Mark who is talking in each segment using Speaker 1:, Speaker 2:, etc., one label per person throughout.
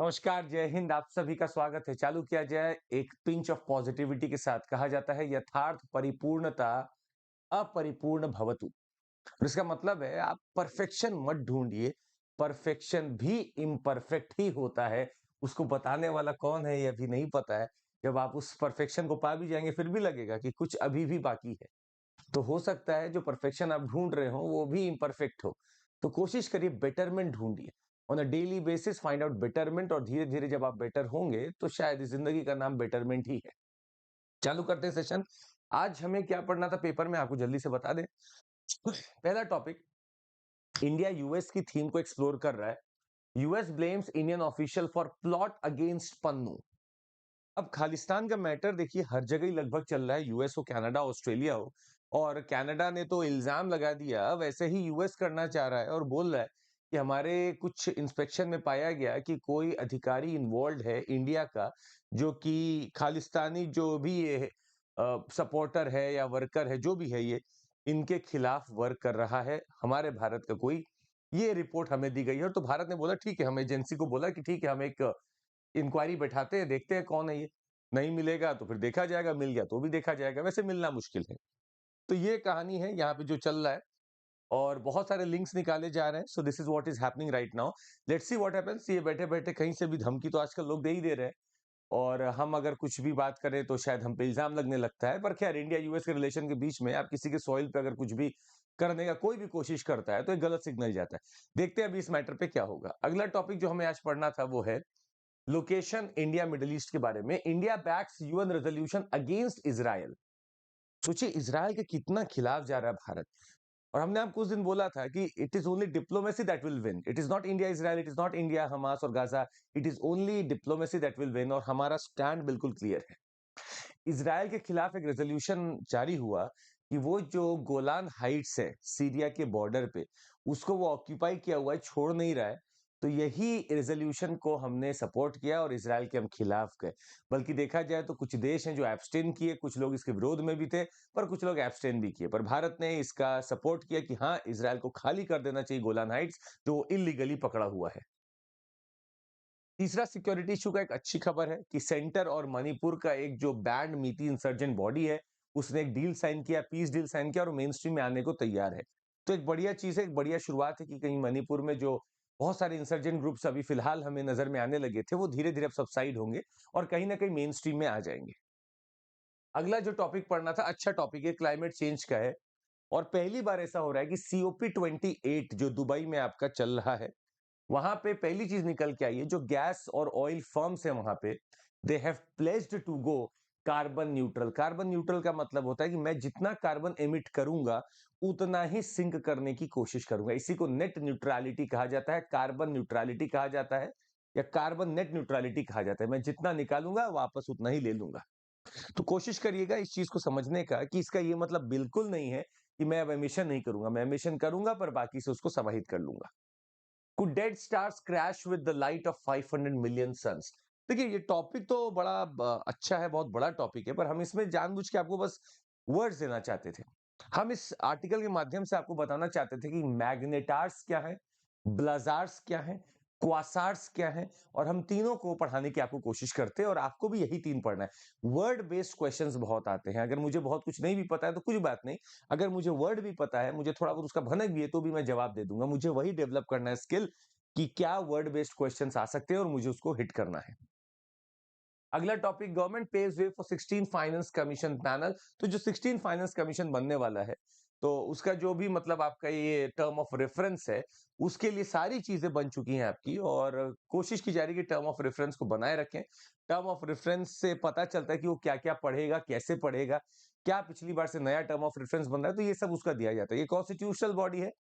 Speaker 1: नमस्कार, जय हिंद। आप सभी का स्वागत है। चालू किया जाए एक पिंच ऑफ पॉजिटिविटी के साथ। कहा जाता है यथार्थ परिपूर्णता अपरिपूर्ण भवतु। और इसका मतलब है आप परफेक्शन मत ढूंढिए, परफेक्शन भी इम्परफेक्ट ही होता है। उसको बताने वाला कौन है यह भी नहीं पता है। जब आप उस परफेक्शन को पा भी जाएंगे फिर भी लगेगा कि कुछ अभी भी बाकी है। तो हो सकता है जो परफेक्शन आप ढूंढ रहे हो वो भी इम्परफेक्ट हो। तो कोशिश करिए बेटरमेंट ढूंढिए। On a daily basis find out betterment, और धीरे धीरे जब आप बेटर होंगे तो शायद इस जिंदगी का नाम बेटरमेंट ही है। चालू करते हैं सेशन। आज हमें क्या पढ़ना था पेपर में, आपको जल्दी से बता दें। पहला टॉपिक, इंडिया यूएस की थीम को एक्सप्लोर कर रहा है। US blames Indian official for plot against Pannu. अब खालिस्तान का मैटर देखिए हर जगह ही लगभग चल रहा है, यूएस हो, कनाडा, ऑस्ट्रेलिया हो। और कनाडा ने तो इल्जाम लगा दिया, वैसे ही यूएस करना चाह रहा है और बोल रहा है कि हमारे कुछ इंस्पेक्शन में पाया गया कि कोई अधिकारी इन्वॉल्व है इंडिया का, जो कि खालिस्तानी जो भी ये सपोर्टर है या वर्कर है, जो भी है ये, इनके खिलाफ वर्क कर रहा है हमारे भारत का कोई। ये रिपोर्ट हमें दी गई है। और तो भारत ने बोला ठीक है, हम एजेंसी को बोला कि ठीक है, हम एक इंक्वायरी बैठाते हैं, देखते हैं कौन है ये। नहीं मिलेगा तो फिर देखा जाएगा, मिल गया तो भी देखा जाएगा, वैसे मिलना मुश्किल है। तो ये कहानी है यहाँ पे जो चल रहा है, और बहुत सारे लिंक्स निकाले जा रहे हैं। So this is what is happening right now. Let's see what happens. ये बैठे बैठे कहीं से भी धमकी तो आजकल लोग दे ही दे रहे हैं, और हम अगर कुछ भी बात करें तो शायद हम पे इल्जाम लगने लगता है। पर खैर, इंडिया यूएस के रिलेशन के बीच में आप किसी के सॉइल पे अगर कुछ भी करने का कोई भी कोशिश करता है तो एक गलत सिग्नल जाता है। देखते हैं अभी इस मैटर पे क्या होगा। अगला टॉपिक जो हमें आज पढ़ना था वो है लोकेशन इंडिया मिडिल ईस्ट के बारे में। India backs UN resolution against Israel. सोचिए इजराइल के कितना खिलाफ जा रहा है भारत। और हमने आपको उस दिन बोला था कि it is only diplomacy that will win. It is not India Israel, it is not India Hamas और Gaza, it is only diplomacy that will win. और हमारा स्टैंड बिल्कुल क्लियर है। इजराइल के खिलाफ एक रेजोल्यूशन जारी हुआ कि वो जो गोलान हाइट्स है सीरिया के बॉर्डर पे, उसको वो ऑक्यूपाई किया हुआ है, छोड़ नहीं रहा है। तो यही रेजोल्यूशन को हमने सपोर्ट किया और इजराइल के हम खिलाफ गए। बल्कि देखा जाए तो कुछ देश हैं जो एब्सटेन किए, कुछ लोग इसके विरोध में भी थे, पर कुछ लोग एब्सटेन भी किए। पर भारत ने इसका सपोर्ट किया कि हाँ, इजराइल को खाली कर देना चाहिए गोलान हाइट्स, जो इलीगली पकड़ा हुआ है। तीसरा सिक्योरिटी इशू का एक अच्छी खबर है कि सेंटर और मणिपुर का एक जो बैंड मीती इंसर्जेंट बॉडी है, उसने एक डील साइन किया, पीस डील साइन किया और मेन स्ट्रीम में आने को तैयार है। तो एक बढ़िया चीज है, एक बढ़िया शुरुआत है कि कहीं मणिपुर में जो बहुत सारे इंसर्जेंट ग्रुप्स अभी फिलहाल हमें नजर में आने लगे थे, वो धीरे धीरे अब सबसाइड होंगे और कहीं ना कहीं मेन स्ट्रीम में आ जाएंगे। अगला जो टॉपिक पढ़ना था, अच्छा टॉपिक है, क्लाइमेट चेंज का है। और पहली बार ऐसा हो रहा है कि COP28 जो दुबई में आपका चल रहा है, वहां पे पहली चीज निकल के आई है, जो गैस और ऑयल फर्म्स है वहां पे, they have pledged to go carbon neutral. Carbon neutral का मतलब होता है कि मैं जितना कार्बन एमिट करूंगा उतना ही सिंक करने की कोशिश करूंगा। इसी को नेट न्यूट्रलिटी कहा जाता है, कार्बन न्यूट्रलिटी कहा जाता है, या कार्बन नेट न्यूट्रलिटी कहा जाता है। मैं जितना निकालूंगा वापस उतना ही ले लूंगा। तो कोशिश करिएगा इस चीज को समझने का कि इसका ये मतलब बिल्कुल नहीं है कि मैं अब एमिशन नहीं करूंगा। मैं एमिशन करूंगा पर बाकी से उसको समाहित कर लूंगा। Could dead stars crash with the light of 500 million suns? देखिए ये टॉपिक तो बड़ा अच्छा है, बहुत बड़ा टॉपिक है, पर हम इसमें जानबूझ के आपको बस वर्ड्स देना चाहते थे। हम इस आर्टिकल के माध्यम से आपको बताना चाहते थे कि मैग्नेटार्स क्या है, ब्लाजार्स क्या है, क्वासार्स क्या है, और हम तीनों को पढ़ाने की आपको कोशिश करते हैं, और आपको भी यही तीन पढ़ना है। वर्ड बेस्ड क्वेश्चंस बहुत आते हैं। अगर मुझे बहुत कुछ नहीं भी पता है तो कुछ बात नहीं, अगर मुझे वर्ड भी पता है, मुझे थोड़ा बहुत उसका भनक भी है, तो भी मैं जवाब दे दूंगा। मुझे वही डेवलप करना है स्किल कि क्या वर्ड बेस्ड क्वेश्चंस आ सकते हैं और मुझे उसको हिट करना है। अगला topic, government page way for 16 finance commission panel. तो जो 16 फाइनेंस कमीशन बनने वाला है, तो उसका जो भी मतलब आपका ये टर्म ऑफ रेफरेंस है, उसके लिए सारी चीजें बन चुकी हैं आपकी, और कोशिश की जा रही है कि टर्म ऑफ रेफरेंस को बनाए रखें। टर्म ऑफ रेफरेंस से पता चलता है कि वो क्या क्या पढ़ेगा, कैसे पढ़ेगा, क्या पिछली बार से नया टर्म ऑफ रेफरेंस बन रहा है, तो ये सब उसका दिया जाता है। ये कॉन्स्टिट्यूशनल बॉडी है।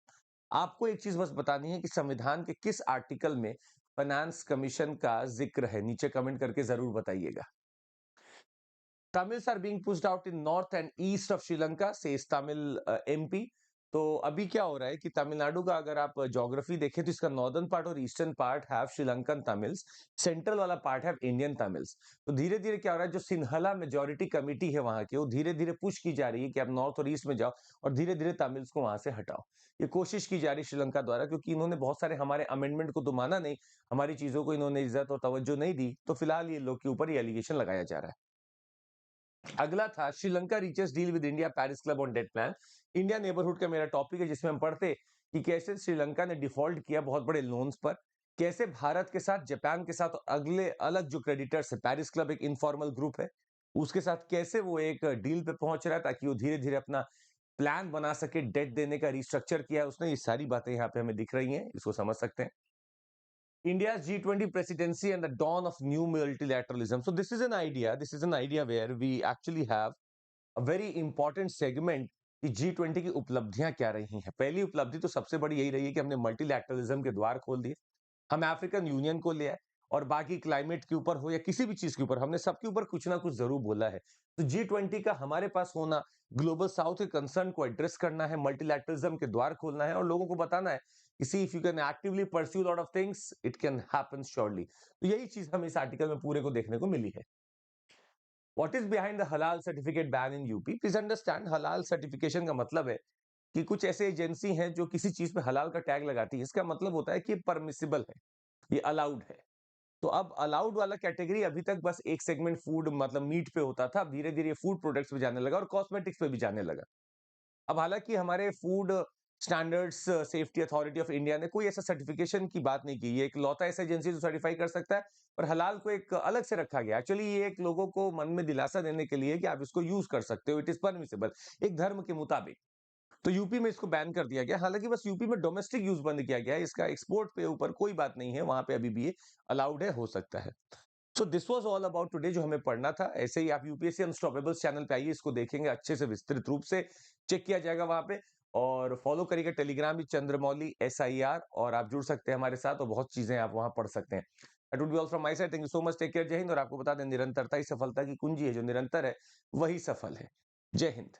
Speaker 1: आपको एक चीज बस बतानी है कि संविधान के किस आर्टिकल में फाइनेंस कमीशन का जिक्र है, नीचे कमेंट करके जरूर बताइएगा। Tamils are being pushed out in north and east of Sri Lanka, says Tamil MP. तो अभी क्या हो रहा है कि तमिलनाडु का अगर आप ज्योग्राफी देखें तो इसका नॉर्दर्न पार्ट और eastern part have Sri Lankan Tamils, central वाला पार्ट हैव इंडियन तमिल्स। तो धीरे-धीरे क्या हो रहा है, जो सिन्हला मेजॉरिटी कमिटी है वहाँ की, वो धीरे-धीरे पुश की जा रही है कि आप नॉर्थ और ईस्ट में जाओ और धीरे-धीरे तमिल्स को वहाँ से हटाओ। ये कोशिश की जा रही है श्रीलंका द्वारा, क्योंकि इन्होंने बहुत सारे हमारे अमेंडमेंट को तो माना नहीं, हमारी चीज़ों को इन्होंने इज़्ज़त और तवज्जो नहीं दी, तो फिलहाल ये लोग के ऊपर ये एलिगेशन लगाया जा रहा है। अगला था Sri Lanka reaches deal with India Paris Club on debt plan. India neighbourhood का मेरा टॉपिक है, जिसमें हम पढ़ते कि कैसे श्रीलंका ने डिफॉल्ट किया बहुत बड़े लोन्स पर, कैसे भारत के साथ, जापान के साथ और अगले अलग जो क्रेडिटर्स है, पेरिस क्लब एक इनफॉर्मल ग्रुप है, उसके साथ कैसे वो एक डील पे पहुंच रहा है ताकि वो धीरे धीरे अपना प्लान बना सके, डेट देने का रिस्ट्रक्चर किया है उसने। ये सारी बातें यहाँ पे हमें दिख रही हैं, इसको समझ सकते हैं। India's G20 presidency and the dawn of new multilateralism. So this is an idea. This is an idea where we actually have a very important segment कि G20 की उपलब्धियां क्या रही हैं। पहली उपलब्धि तो सबसे बड़ी यही रही है कि हमने मल्टीलैटरलिज्म के द्वार खोल दिए। हम अफ्रीकन यूनियन को ले आए और बाकी क्लाइमेट के ऊपर हो या किसी भी चीज के ऊपर, हमने सबके ऊपर कुछ ना कुछ जरूर बोला है। तो G20 का हमारे पास होना, ग्लोबल साउथ के कंसर्न को एड्रेस करना है, मल्टीलैटरलिज्म के द्वार खोलना है और लोगों को बताना है कि see if you can actively pursue lot of things it can happen surely. तो यही चीज हमें इस आर्टिकल में पूरे को देखने को मिली है। व्हाट इज बिहाइंड द हलाल certificate ban in UP? Please understand, हलाल सर्टिफिकेशन का मतलब है कि कुछ ऐसे एजेंसी हैं जो किसी चीज पे हलाल का टैग लगाती है। इसका मतलब होता है कि ये परमिसिबल है, ये अलाउड है। तो अब अलाउड वाला कैटेगरी अभी तक बस एक सेगमेंट फूड मतलब मीट पे होता था, अब धीरे धीरे फूड प्रोडक्ट्स पे जाने लगा और कॉस्मेटिक्स पे भी जाने लगा। अब हालांकि हमारे food standards safety authority of India ने कोई ऐसा सर्टिफिकेशन की बात नहीं की, ये एक लौता ऐसा एजेंसी जो सर्टिफाई कर सकता है, पर हलाल को एक अलग से रखा गया। एक्चुअली ये एक लोगों को मन में दिलासा देने के लिए कि आप इसको यूज कर सकते हो, इट इज परमिसिबल एक धर्म के मुताबिक। तो यूपी में इसको बैन कर दिया गया। हालांकि बस यूपी में डोमेस्टिक यूज बंद किया गया है, इसका एक्सपोर्ट पे ऊपर कोई बात नहीं है, वहां पे अभी भी ये अलाउड है, हो सकता है। So this was all about today, जो हमें पढ़ना था। ऐसे ही आप यूपीएससी अनस्टॉपेबल्स चैनल पे आइए, इसको देखेंगे अच्छे से विस्तृत रूप से चेक किया जाएगा वहां पे। और फॉलो करिएगा टेलीग्राम भी, चंद्रमौली SIR, और आप जुड़ सकते हैं हमारे साथ और बहुत चीजें आप वहां पढ़ सकते हैं। That would be all from my side. Thank you so much, take care, Jai Hind. और आपको बता दें, निरंतरता ही सफलता की कुंजी है, जो निरंतर है वही सफल है। जय हिंद।